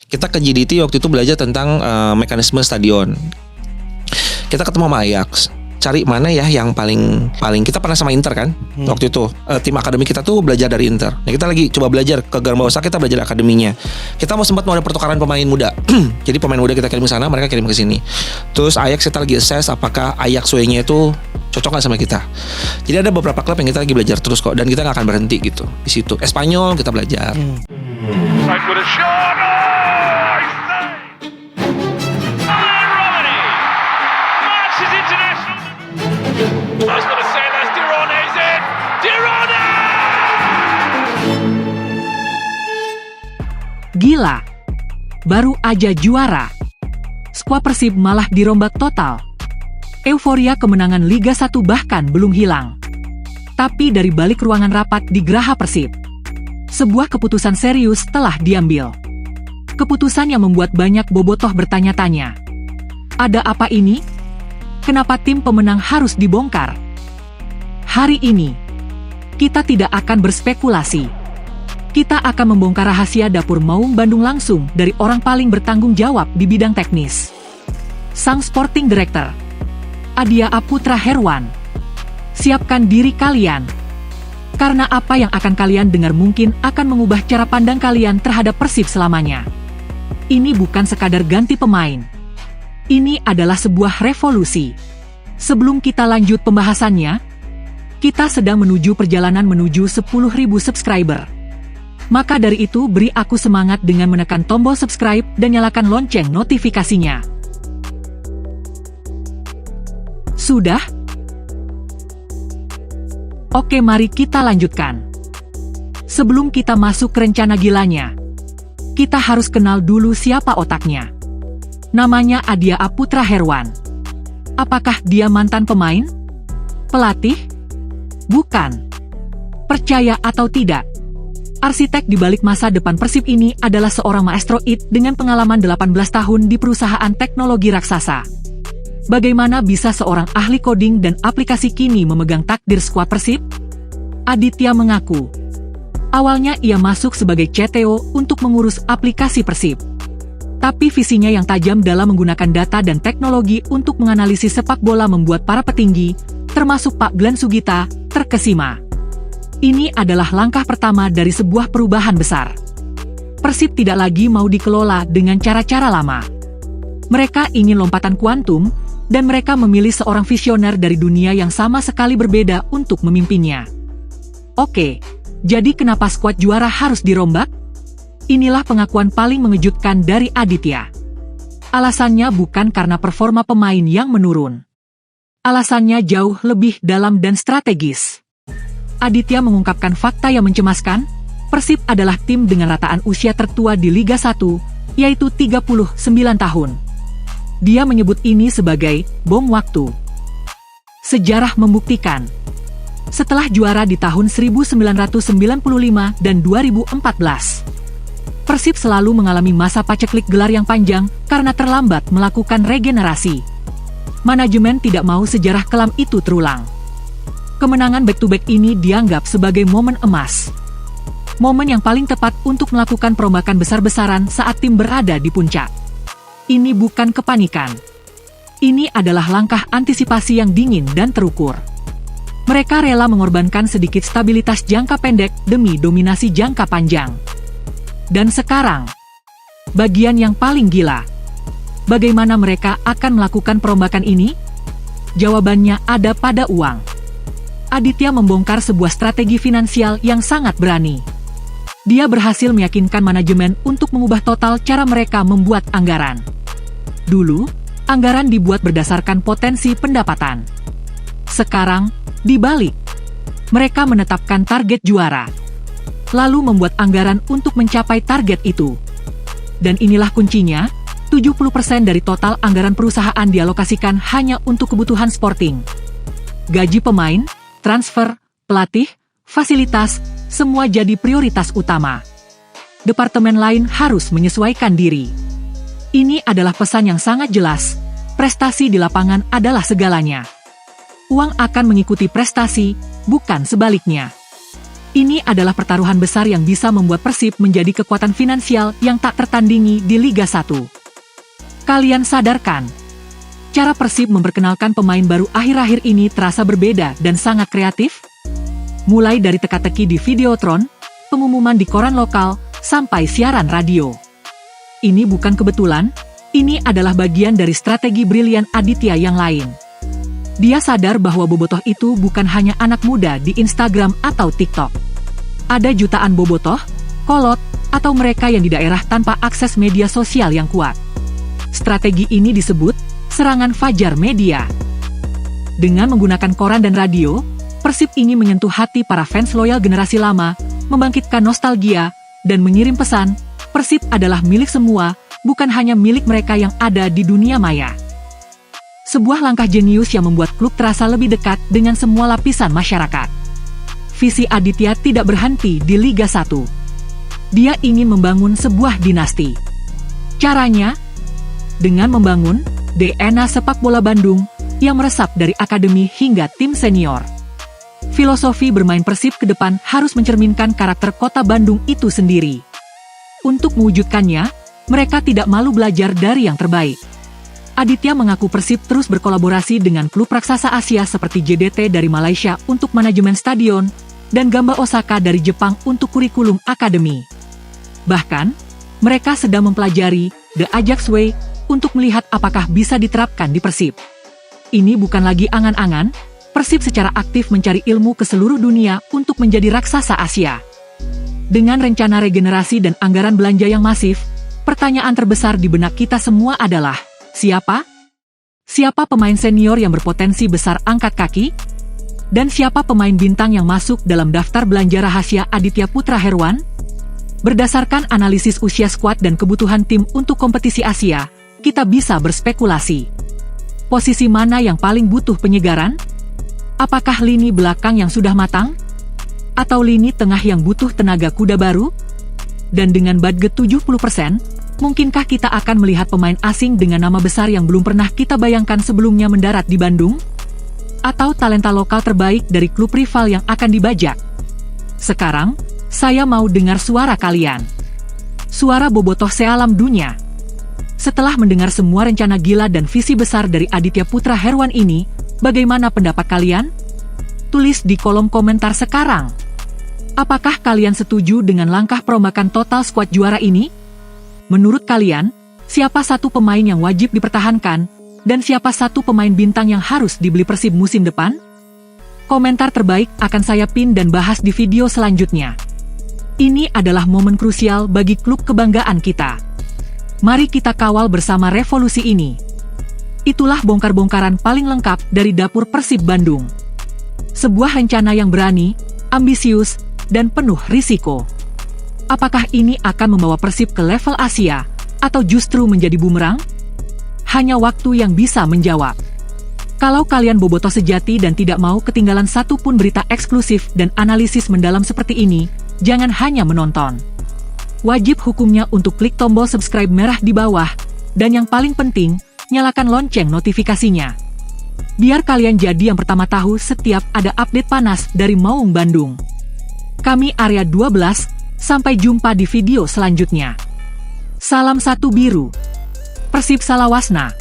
Kita ke GDT waktu itu belajar tentang mekanisme stadion. Kita ketemu sama Ajax, cari mana ya yang paling kita pernah sama Inter kan waktu itu, tim akademi kita tuh belajar dari Inter. Nah, kita lagi coba belajar ke Garbaosa, kita belajar akademinya. Kita mau ada pertukaran pemain muda. Jadi pemain muda kita kirim ke sana, mereka kirim ke sini. Terus Ajax kita lagi assess apakah Ajax way-nya itu cocok nggak sama kita. Jadi ada beberapa klub yang kita lagi belajar terus kok, dan kita nggak akan berhenti gitu di situ. Espanyol kita belajar. Gila, baru aja juara. Skuad Persib malah dirombak total. Euforia kemenangan Liga 1 bahkan belum hilang. Tapi dari balik ruangan rapat di Geraha Persib, sebuah keputusan serius telah diambil. Keputusan yang membuat banyak bobotoh bertanya-tanya. Ada apa ini? Kenapa tim pemenang harus dibongkar? Hari ini, kita tidak akan berspekulasi. Kita akan membongkar rahasia dapur Maung Bandung langsung dari orang paling bertanggung jawab di bidang teknis. Sang Sporting Director, Adhia Aputra Herwan. Siapkan diri kalian. Karena apa yang akan kalian dengar mungkin akan mengubah cara pandang kalian terhadap Persib selamanya. Ini bukan sekadar ganti pemain. Ini adalah sebuah revolusi. Sebelum kita lanjut pembahasannya, kita sedang menuju perjalanan menuju 10.000 subscriber. Maka dari itu beri aku semangat dengan menekan tombol subscribe dan nyalakan lonceng notifikasinya. Sudah? Oke, mari kita lanjutkan. Sebelum kita masuk ke rencana gilanya, kita harus kenal dulu siapa otaknya. Namanya Adhia Aputra Herwan. Apakah dia mantan pemain? Pelatih? Bukan. Percaya atau tidak, arsitek di balik masa depan Persib ini adalah seorang maestro dengan pengalaman 18 tahun di perusahaan teknologi raksasa. Bagaimana bisa seorang ahli coding dan aplikasi kini memegang takdir skuad Persib? Aditya mengaku, awalnya ia masuk sebagai CTO untuk mengurus aplikasi Persib. Tapi visinya yang tajam dalam menggunakan data dan teknologi untuk menganalisis sepak bola membuat para petinggi, termasuk Pak Glenn Sugita, terkesima. Ini adalah langkah pertama dari sebuah perubahan besar. Persib tidak lagi mau dikelola dengan cara-cara lama. Mereka ingin lompatan kuantum, dan mereka memilih seorang visioner dari dunia yang sama sekali berbeda untuk memimpinnya. Oke, jadi kenapa skuad juara harus dirombak? Inilah pengakuan paling mengejutkan dari Aditya. Alasannya bukan karena performa pemain yang menurun. Alasannya jauh lebih dalam dan strategis. Aditya mengungkapkan fakta yang mencemaskan, Persib adalah tim dengan rataan usia tertua di Liga 1, yaitu 39 tahun. Dia menyebut ini sebagai bom waktu. Sejarah membuktikan, setelah juara di tahun 1995 dan 2014, Persib selalu mengalami masa paceklik gelar yang panjang karena terlambat melakukan regenerasi. Manajemen tidak mau sejarah kelam itu terulang. Kemenangan back-to-back ini dianggap sebagai momen emas. Momen yang paling tepat untuk melakukan perombakan besar-besaran saat tim berada di puncak. Ini bukan kepanikan. Ini adalah langkah antisipasi yang dingin dan terukur. Mereka rela mengorbankan sedikit stabilitas jangka pendek demi dominasi jangka panjang. Dan sekarang, bagian yang paling gila. Bagaimana mereka akan melakukan perombakan ini? Jawabannya ada pada uang. Aditya membongkar sebuah strategi finansial yang sangat berani. Dia berhasil meyakinkan manajemen untuk mengubah total cara mereka membuat anggaran. Dulu, anggaran dibuat berdasarkan potensi pendapatan. Sekarang, dibalik. Mereka menetapkan target juara, lalu membuat anggaran untuk mencapai target itu. Dan inilah kuncinya, 70% dari total anggaran perusahaan dialokasikan hanya untuk kebutuhan sporting. Gaji pemain, transfer, pelatih, fasilitas, semua jadi prioritas utama. Departemen lain harus menyesuaikan diri. Ini adalah pesan yang sangat jelas, prestasi di lapangan adalah segalanya. Uang akan mengikuti prestasi, bukan sebaliknya. Ini adalah pertaruhan besar yang bisa membuat Persib menjadi kekuatan finansial yang tak tertandingi di Liga 1. Kalian sadarkan? Cara Persib memperkenalkan pemain baru akhir-akhir ini terasa berbeda dan sangat kreatif? Mulai dari teka-teki di Videotron, pengumuman di koran lokal, sampai siaran radio. Ini bukan kebetulan, ini adalah bagian dari strategi brilian Aditya yang lain. Dia sadar bahwa bobotoh itu bukan hanya anak muda di Instagram atau TikTok. Ada jutaan bobotoh, kolot, atau mereka yang di daerah tanpa akses media sosial yang kuat. Strategi ini disebut serangan fajar media. Dengan menggunakan koran dan radio, Persib ingin menyentuh hati para fans loyal generasi lama, membangkitkan nostalgia, dan mengirim pesan, Persib adalah milik semua, bukan hanya milik mereka yang ada di dunia maya. Sebuah langkah jenius yang membuat klub terasa lebih dekat dengan semua lapisan masyarakat. Visi Aditya tidak berhenti di Liga 1. Dia ingin membangun sebuah dinasti. Caranya? Dengan membangun DNA Sepak Bola Bandung yang meresap dari akademi hingga tim senior. Filosofi bermain Persib ke depan harus mencerminkan karakter kota Bandung itu sendiri. Untuk mewujudkannya, mereka tidak malu belajar dari yang terbaik. Aditya mengaku Persib terus berkolaborasi dengan klub raksasa Asia seperti JDT dari Malaysia untuk manajemen stadion, dan Gamba Osaka dari Jepang untuk kurikulum akademi. Bahkan, mereka sedang mempelajari The Ajax Way untuk melihat apakah bisa diterapkan di Persib. Ini bukan lagi angan-angan, Persib secara aktif mencari ilmu ke seluruh dunia untuk menjadi raksasa Asia. Dengan rencana regenerasi dan anggaran belanja yang masif, pertanyaan terbesar di benak kita semua adalah, siapa? Siapa pemain senior yang berpotensi besar angkat kaki? Dan siapa pemain bintang yang masuk dalam daftar belanja rahasia Aditya Putra Herwan? Berdasarkan analisis usia skuad dan kebutuhan tim untuk kompetisi Asia, kita bisa berspekulasi. Posisi mana yang paling butuh penyegaran? Apakah lini belakang yang sudah matang? Atau lini tengah yang butuh tenaga kuda baru? Dan dengan budget 70%, mungkinkah kita akan melihat pemain asing dengan nama besar yang belum pernah kita bayangkan sebelumnya mendarat di Bandung? Atau talenta lokal terbaik dari klub rival yang akan dibajak? Sekarang, saya mau dengar suara kalian. Suara bobotoh sealam dunia. Setelah mendengar semua rencana gila dan visi besar dari Aditya Putra Herwan ini, bagaimana pendapat kalian? Tulis di kolom komentar sekarang. Apakah kalian setuju dengan langkah perombakan total skuad juara ini? Menurut kalian, siapa satu pemain yang wajib dipertahankan, dan siapa satu pemain bintang yang harus dibeli Persib musim depan? Komentar terbaik akan saya pin dan bahas di video selanjutnya. Ini adalah momen krusial bagi klub kebanggaan kita. Mari kita kawal bersama revolusi ini. Itulah bongkar-bongkaran paling lengkap dari dapur Persib Bandung. Sebuah rencana yang berani, ambisius, dan penuh risiko. Apakah ini akan membawa Persib ke level Asia, atau justru menjadi bumerang? Hanya waktu yang bisa menjawab. Kalau kalian bobotoh sejati dan tidak mau ketinggalan satupun berita eksklusif dan analisis mendalam seperti ini, jangan hanya menonton. Wajib hukumnya untuk klik tombol subscribe merah di bawah, dan yang paling penting, nyalakan lonceng notifikasinya. Biar kalian jadi yang pertama tahu setiap ada update panas dari Maung Bandung. Kami Area 12, sampai jumpa di video selanjutnya. Salam satu biru. Persib Salawasna.